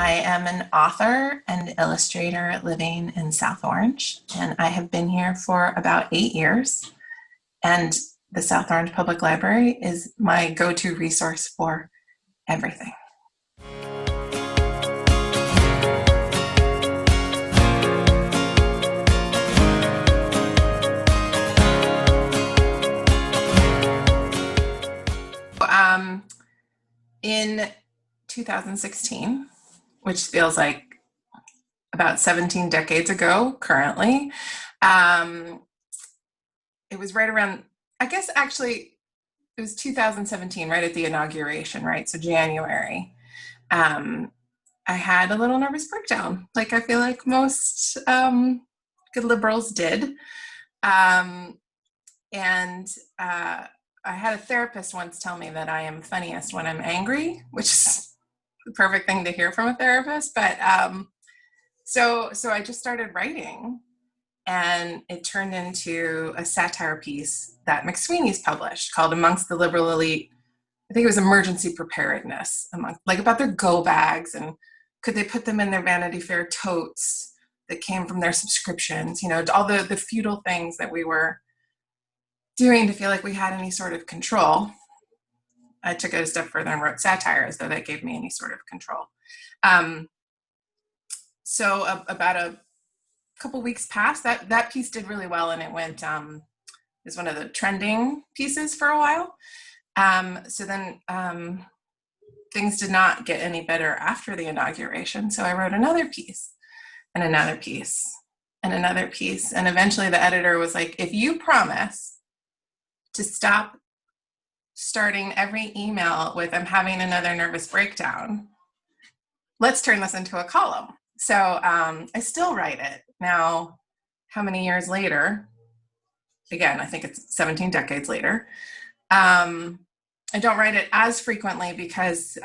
I am an author and illustrator living in South Orange, and I have been here for about 8 years. And the South Orange Public Library is my go-to resource for everything. In 2016, which feels like about 17 decades ago currently, it was right around, I guess actually it was 2017, right at the inauguration, right? So January. I had a little nervous breakdown, like I feel like most good liberals did. I had a therapist once tell me that I am funniest when I'm angry, which is the perfect thing to hear from a therapist. But so I just started writing, and it turned into a satire piece that McSweeney's published called Amongst the Liberal Elite. I think it was emergency preparedness, about their go bags, and could they put them in their Vanity Fair totes that came from their subscriptions, all the futile things that we were doing to feel like we had any sort of control. I took it a step further and wrote satire as though that gave me any sort of control. So about a couple weeks passed, that piece did really well, and it went, is one of the trending pieces for a while. So then things did not get any better after the inauguration. So I wrote another piece and another piece and another piece. And eventually the editor was like, if you promise to stop starting every email with "I'm having another nervous breakdown," let's turn this into a column. So I still write it now. How many years later? Again, I think it's 17 decades later. I don't write it as frequently because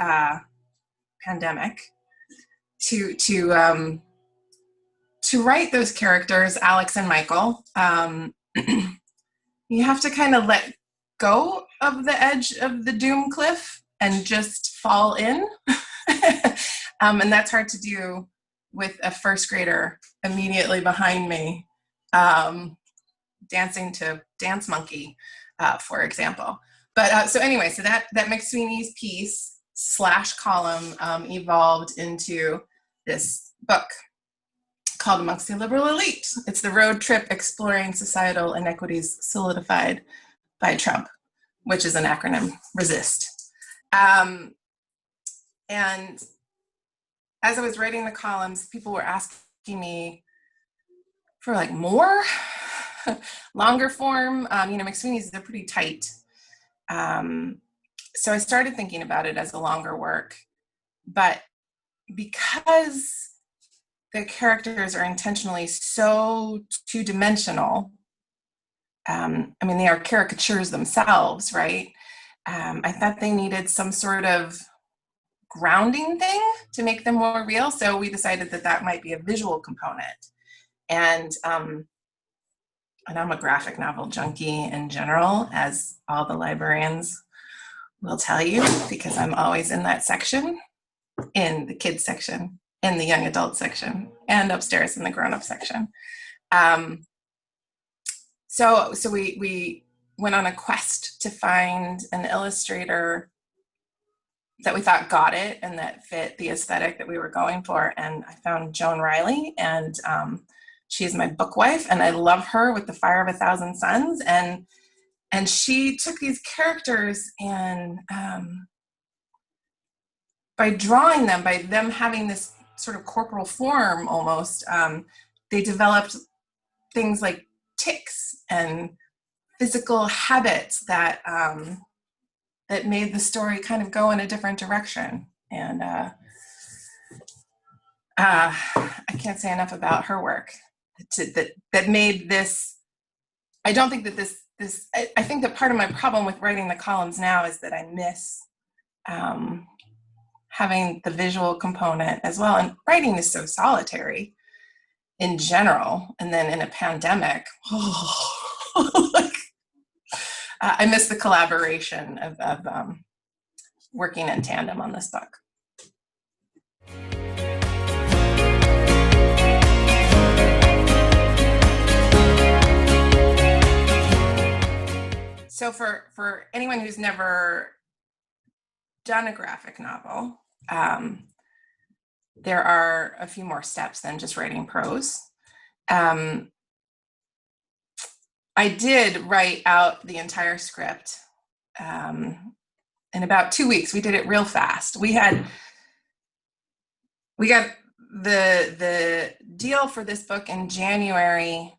pandemic. To write those characters, Alex and Michael, you have to kind of let go of the edge of the doom cliff and just fall in. And that's hard to do with a first grader immediately behind me, dancing to Dance Monkey, for example. But so anyway, so that McSweeney's piece / column evolved into this book called Amongst the Liberal Elite. It's the road trip exploring societal inequities solidified by Trump, which is an acronym, RESIST. And as I was writing the columns, people were asking me for more, longer form. McSweeney's, they're pretty tight. So I started thinking about it as a longer work, but because the characters are intentionally so two-dimensional, they are caricatures themselves, right? I thought they needed some sort of grounding thing to make them more real, so we decided that might be a visual component. And I'm a graphic novel junkie in general, as all the librarians will tell you, because I'm always in that section, in the kids section, in the young adult section, and upstairs in the grown-up section. So we went on a quest to find an illustrator that we thought got it and that fit the aesthetic that we were going for. And I found Joan Reilly, and she's my book wife, and I love her with The Fire of a Thousand Suns. And she took these characters, and by drawing them, by them having this sort of corporal form almost, they developed things like tics and physical habits that that made the story kind of go in a different direction. And I can't say enough about her work that made this. I don't think that this I think that part of my problem with writing the columns now is that I miss having the visual component as well. And writing is so solitary in general. And then in a pandemic, I miss the collaboration of working in tandem on this book. So for anyone who's never done a graphic novel, there are a few more steps than just writing prose. I did write out the entire script in about 2 weeks. We did it real fast. We got the deal for this book in January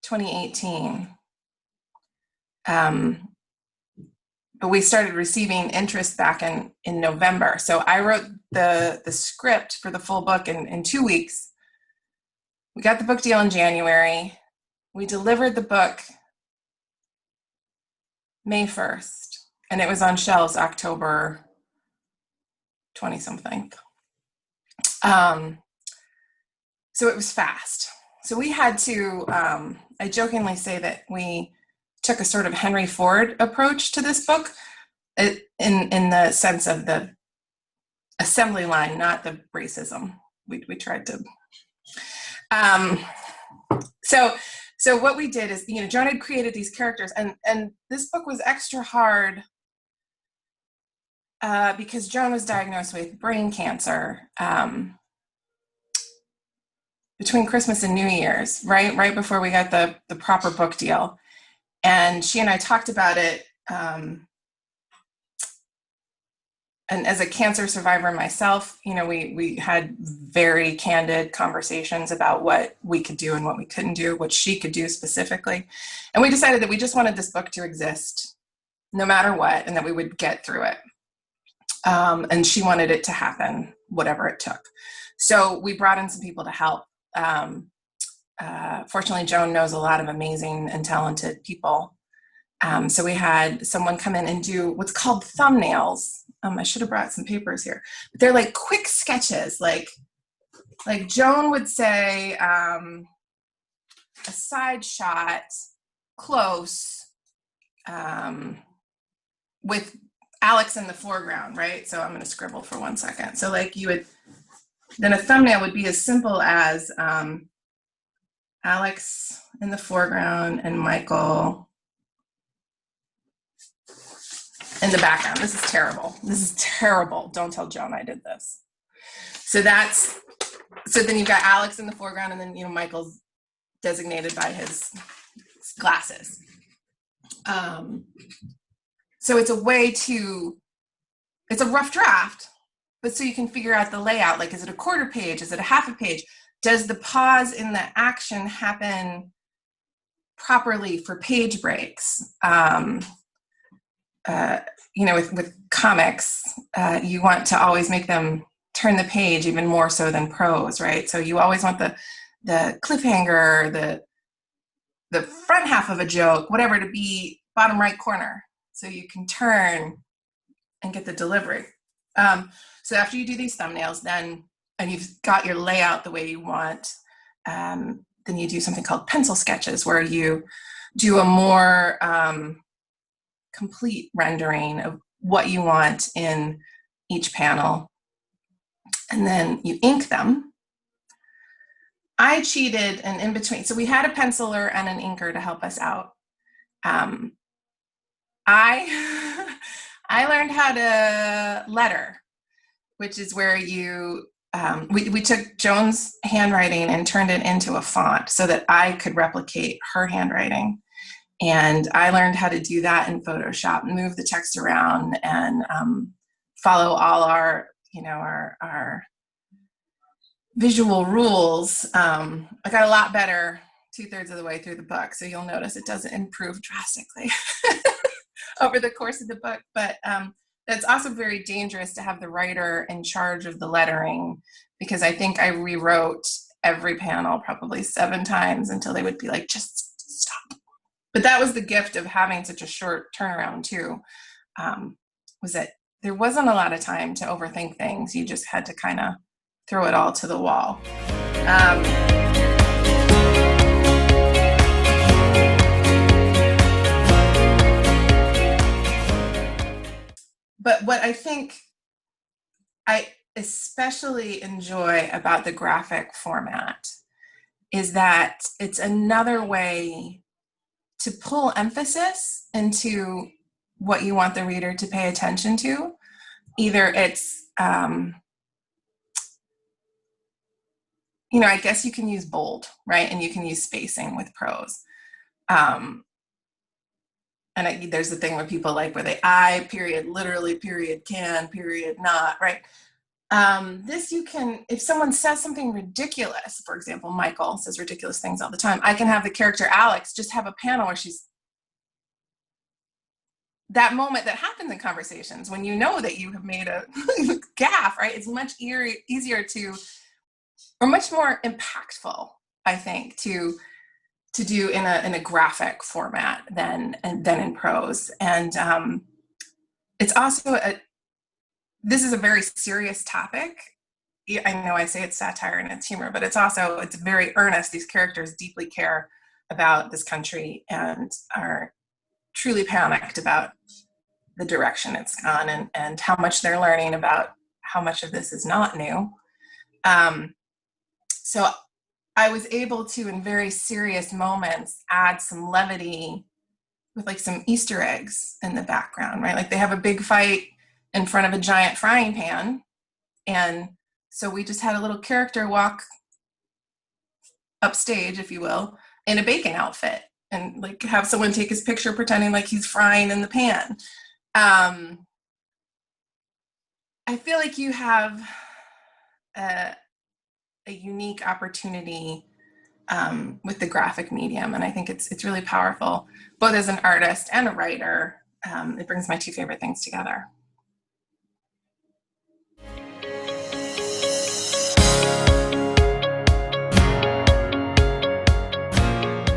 2018. But we started receiving interest back in November. So I wrote the script for the full book in 2 weeks. We got the book deal in January. We delivered the book May 1st, and it was on shelves October 20-something. So it was fast. So we had to, I jokingly say that we took a sort of Henry Ford approach to this book in the sense of the assembly line, not the racism. We tried to. So what we did is, Joan had created these characters, and this book was extra hard because Joan was diagnosed with brain cancer between Christmas and New Year's, right before we got the proper book deal. And she and I talked about it. And as a cancer survivor myself, we had very candid conversations about what we could do and what we couldn't do, what she could do specifically. And we decided that we just wanted this book to exist no matter what, and that we would get through it. And she wanted it to happen, whatever it took. So we brought in some people to help. Fortunately, Joan knows a lot of amazing and talented people. So we had someone come in and do what's called thumbnails. I should have brought some papers here. But they're like quick sketches. Like Joan would say, a side shot, close, with Alex in the foreground, right? So I'm going to scribble for 1 second. So then a thumbnail would be as simple as Alex in the foreground and Michael in the background. This is terrible. Don't tell Joan I did this. So then you've got Alex in the foreground, and then, Michael's designated by his glasses. So it's a rough draft, but so you can figure out the layout. Like, is it a quarter page? Is it a half a page? Does the pause in the action happen properly for page breaks? With comics, you want to always make them turn the page even more so than prose, right? So you always want the cliffhanger, the front half of a joke, whatever, to be bottom right corner, so you can turn and get the delivery. So after you do these thumbnails, and you've got your layout the way you want, then you do something called pencil sketches, where you do a more complete rendering of what you want in each panel, and then you ink them. I cheated, and in between, so we had a penciler and an inker to help us out. I learned how to letter, which is where we took Joan's handwriting and turned it into a font so that I could replicate her handwriting. And I learned how to do that in Photoshop, move the text around, and follow all our visual rules. I got a lot better 2/3 of the way through the book, so you'll notice it doesn't improve drastically over the course of the book. But that's also very dangerous to have the writer in charge of the lettering, because I think I rewrote every panel probably 7 times until they would be like, just stop. But that was the gift of having such a short turnaround too, was that there wasn't a lot of time to overthink things. You just had to kind of throw it all to the wall. But what I think I especially enjoy about the graphic format is that it's another way to pull emphasis into what you want the reader to pay attention to. Either it's, I guess you can use bold, right? And you can use spacing with prose. There's the thing where people like where they I, period, literally, period, can, period, not, right? This you can, if someone says something ridiculous, for example, Michael says ridiculous things all the time, I can have the character Alex just have a panel where she's, that moment that happens in conversations when you know that you have made a gaffe, right? It's much easier to, or much more impactful, I think, to do in a graphic format than in prose. And it's also this is a very serious topic. I know I say it's satire and it's humor, but it's very earnest. These characters deeply care about this country and are truly panicked about the direction it's gone and how much they're learning about how much of this is not new. So I was able to, in very serious moments, add some levity with like some Easter eggs in the background, right? Like they have a big fight in front of a giant frying pan. And so we just had a little character walk upstage, if you will, in a bacon outfit and like have someone take his picture pretending like he's frying in the pan. I feel like you have a unique opportunity with the graphic medium, and I think it's really powerful, both as an artist and a writer. It brings my two favorite things together.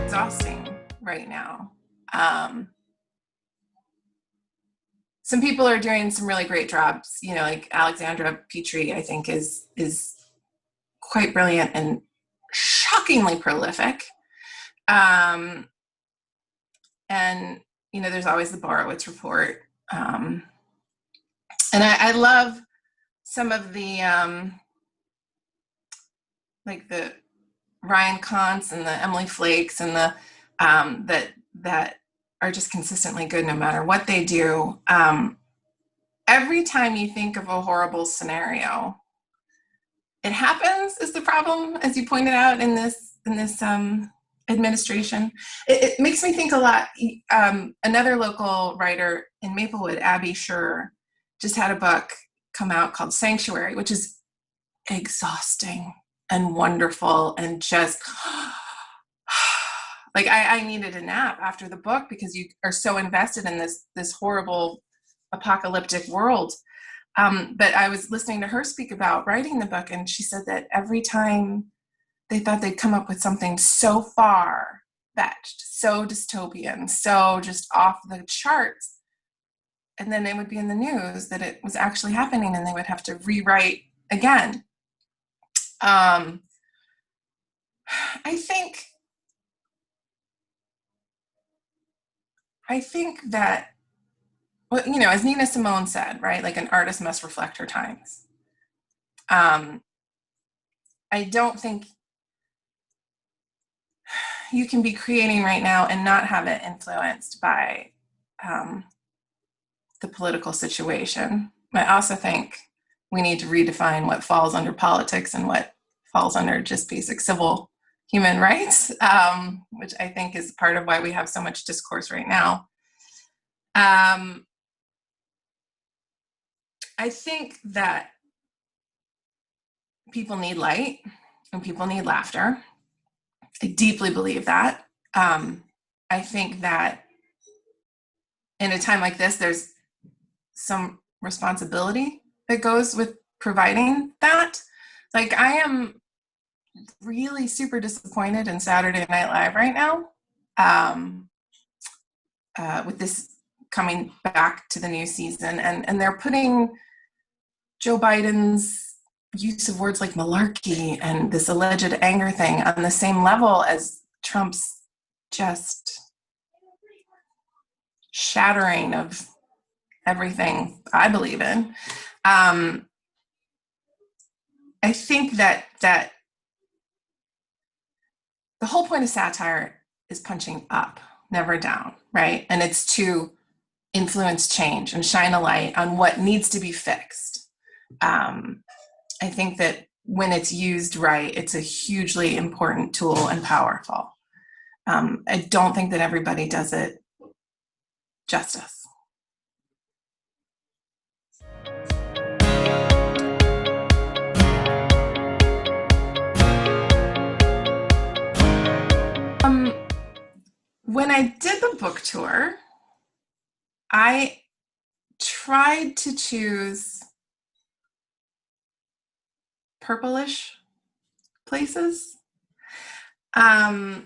Exhausting right now. Some people are doing some really great jobs, like Alexandra Petrie, I think is quite brilliant and shockingly prolific. And there's always the Borowitz report. And I love some of the like the Ryan Kantz and the Emily Flakes and the that are just consistently good no matter what they do. Every time you think of a horrible scenario, it happens is the problem, as you pointed out in this administration. It makes me think a lot. Another local writer in Maplewood, Abby Scher, just had a book come out called Sanctuary, which is exhausting and wonderful and just like I needed a nap after the book because you are so invested in this horrible apocalyptic world. But I was listening to her speak about writing the book, and she said that every time they thought they'd come up with something so far-fetched, so dystopian, so just off the charts, and then it would be in the news that it was actually happening and they would have to rewrite again. I think that, well, as Nina Simone said, right, like an artist must reflect her times. I don't think you can be creating right now and not have it influenced by the political situation. I also think we need to redefine what falls under politics and what falls under just basic civil human rights, which I think is part of why we have so much discourse right now. I think that people need light and people need laughter. I deeply believe that. I think that in a time like this, there's some responsibility that goes with providing that. Like, I am really super disappointed in Saturday Night Live right now, with this coming back to the new season, and they're putting Joe Biden's use of words like malarkey and this alleged anger thing on the same level as Trump's just shattering of everything I believe in. I think that the whole point of satire is punching up, never down, right? And it's to influence change and shine a light on what needs to be fixed. I think that when it's used right, it's a hugely important tool and powerful. I don't think that everybody does it justice. When I did the book tour, I tried to choose purplish places, because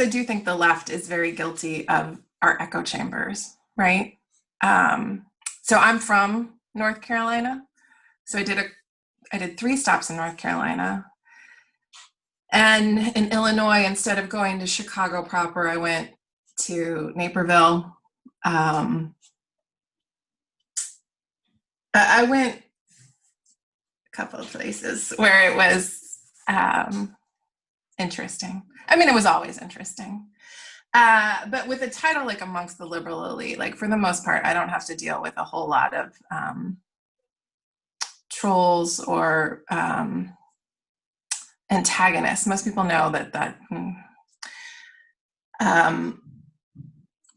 I do think the left is very guilty of our echo chambers, right? So I'm from North Carolina, so I did 3 stops in North Carolina, and in Illinois, instead of going to Chicago proper, I went to Naperville. I went a couple of places where it was interesting. I mean, it was always interesting. But with a title like Amongst the Liberal Elite, like for the most part, I don't have to deal with a whole lot of trolls or antagonists. Most people know that.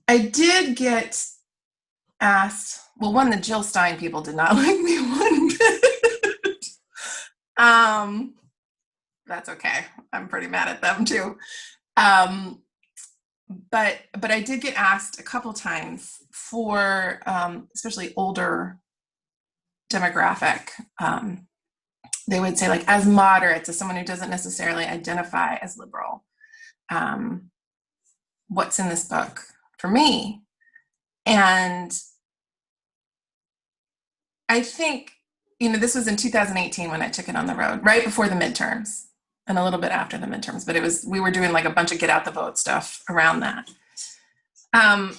I did get asked, well, one, the Jill Stein people did not like me one bit. That's okay. I'm pretty mad at them too. But I did get asked a couple times for, especially older demographic, they would say, like, as moderates, as someone who doesn't necessarily identify as liberal, what's in this book for me? And I think, this was in 2018 when I took it on the road, right before the midterms and a little bit after the midterms, but we were doing like a bunch of get out the vote stuff around that. And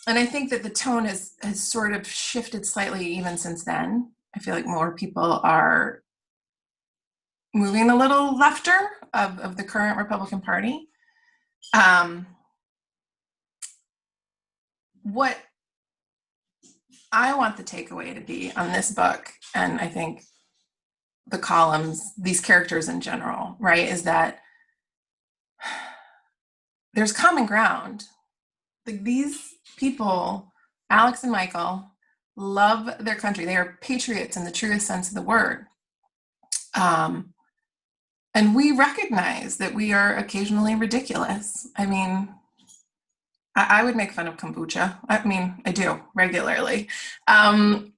I think that the tone has sort of shifted slightly even since then. I feel like more people are moving a little lefter of the current Republican Party. What I want the takeaway to be on this book, and I think the columns, these characters in general, right, is that there's common ground. Like, these people, Alex and Michael, love their country. They are patriots in the truest sense of the word. And we recognize that we are occasionally ridiculous. I mean, I would make fun of kombucha. I mean, I do regularly. I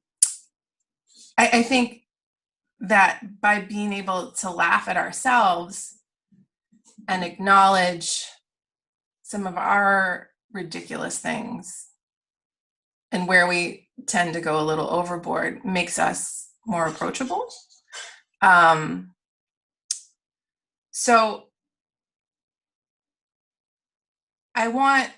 think that by being able to laugh at ourselves and acknowledge some of our ridiculous things and where we tend to go a little overboard makes us more approachable. So I want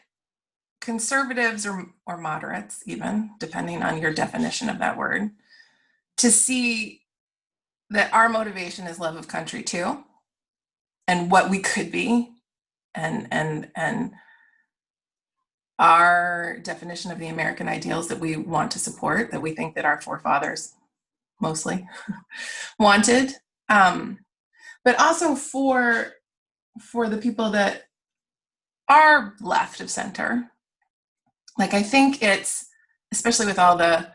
conservatives or moderates, even, depending on your definition of that word, to see that our motivation is love of country too, and what we could be, and our definition of the American ideals that we want to support, that we think that our forefathers mostly wanted, but also for the people that are left of center. Like, I think it's, especially with all the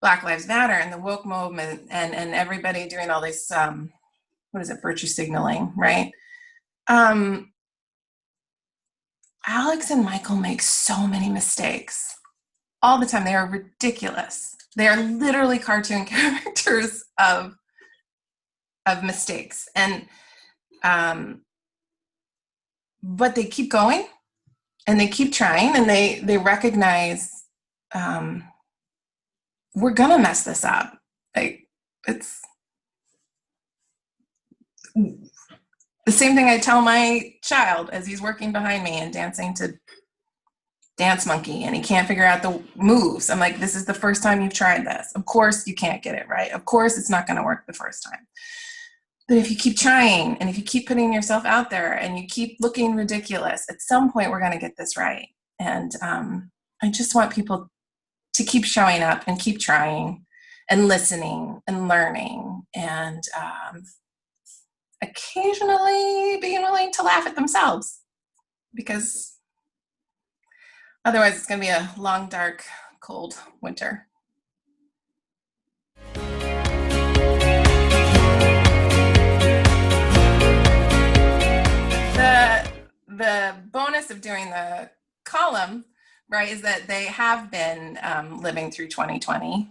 Black Lives Matter and the woke movement and everybody doing all this, virtue signaling, right? Alex and Michael make so many mistakes all the time. They are ridiculous. They are literally cartoon characters of mistakes. And, but they keep going and they keep trying, and they recognize, we're gonna mess this up. Like, it's the same thing I tell my child as he's working behind me and dancing to Dance Monkey, and he can't figure out the moves. I'm like, this is the first time you've tried this. Of course you can't get it right. Of course it's not gonna work the first time. But if you keep trying and if you keep putting yourself out there and you keep looking ridiculous, at some point we're going to get this right. And I just want people to keep showing up and keep trying and listening and learning and occasionally being willing to laugh at themselves, because otherwise it's going to be a long, dark, cold winter. The bonus of doing the column, right, is that they have been living through 2020.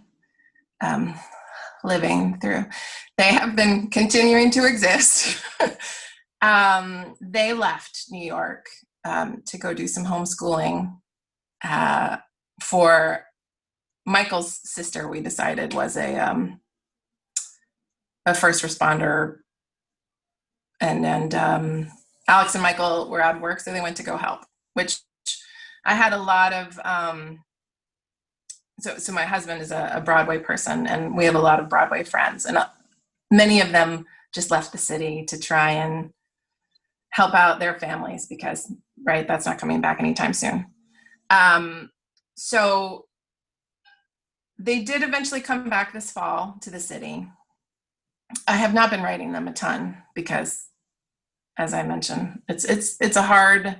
They have been continuing to exist. They left New York to go do some homeschooling for Michael's sister. We decided was a first responder, and Alex and Michael were out of work, so they went to go help, which I had a lot of, so my husband is a Broadway person, and we have a lot of Broadway friends, and many of them just left the city to try and help out their families because, right, that's not coming back anytime soon. So they did eventually come back this fall to the city. I have not been writing them a ton because, as I mentioned, it's a hard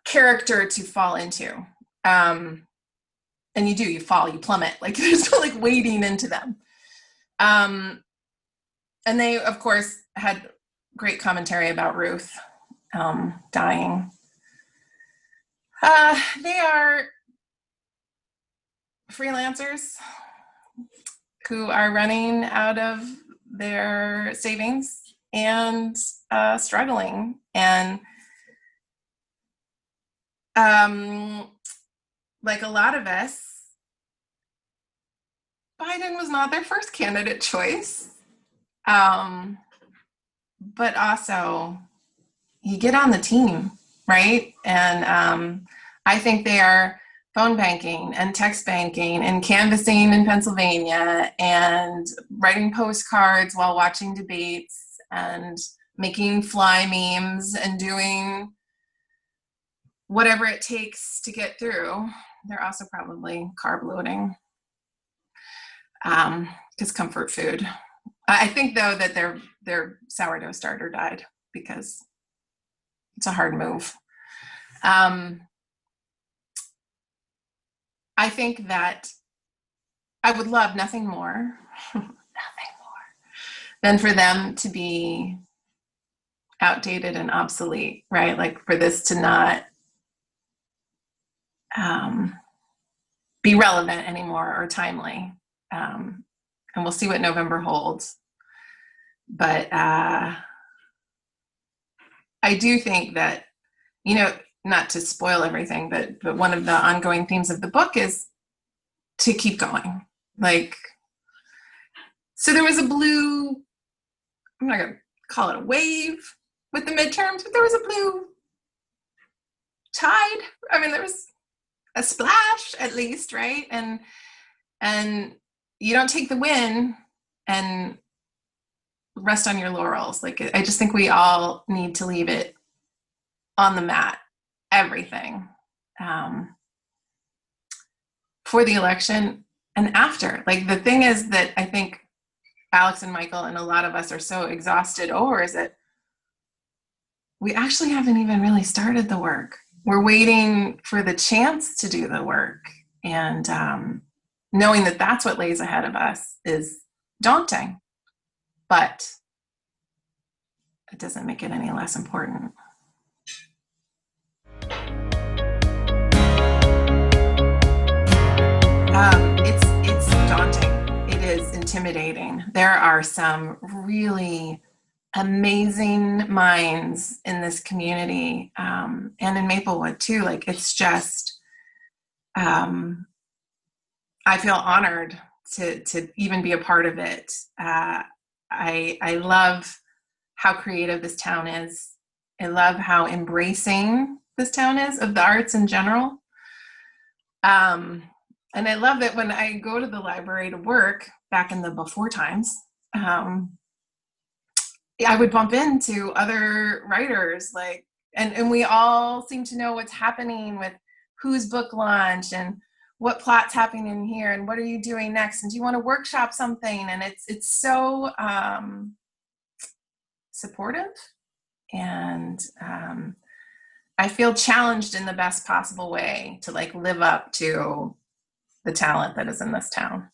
character to fall into. And you fall, you plummet, like there's no like wading into them. And they, of course, had great commentary about Ruth dying. They are freelancers who are running out of their savings and struggling. And like a lot of us, Biden was not their first candidate choice. But also, you get on the team, right? And I think they are phone banking and text banking and canvassing in Pennsylvania and writing postcards while watching debates and making fly memes and doing whatever it takes to get through. They're also probably carb loading because comfort food. I think, though, that their sourdough starter died because it's a hard move. I think that I would love nothing more, than for them to be outdated and obsolete, right? Like for this to not be relevant anymore or timely. And we'll see what November holds. But I do think that, not to spoil everything, but one of the ongoing themes of the book is to keep going. Like, so there was a blue, I'm not going to call it a wave with the midterms, but there was a blue tide. I mean, there was a splash at least, right? And you don't take the win and rest on your laurels. Like, I just think we all need to leave it on the mat, everything, for the election and after. Like, the thing is that I think Alex and Michael and a lot of us are so exhausted over is that we actually haven't even really started the work. We're waiting for the chance to do the work. And knowing that that's what lays ahead of us is daunting, but it doesn't make it any less important. It's daunting. It is intimidating. There are some really amazing minds in this community, and in Maplewood too. Like, it's just, I feel honored to even be a part of it. I love how creative this town is. I love how embracing this town is of the arts in general. And I love that when I go to the library to work back in the before times, I would bump into other writers, like, and we all seem to know what's happening with whose book launch and what plot's happening in here and what are you doing next and do you want to workshop something, and it's so supportive, and I feel challenged in the best possible way to like live up to the talent that is in this town.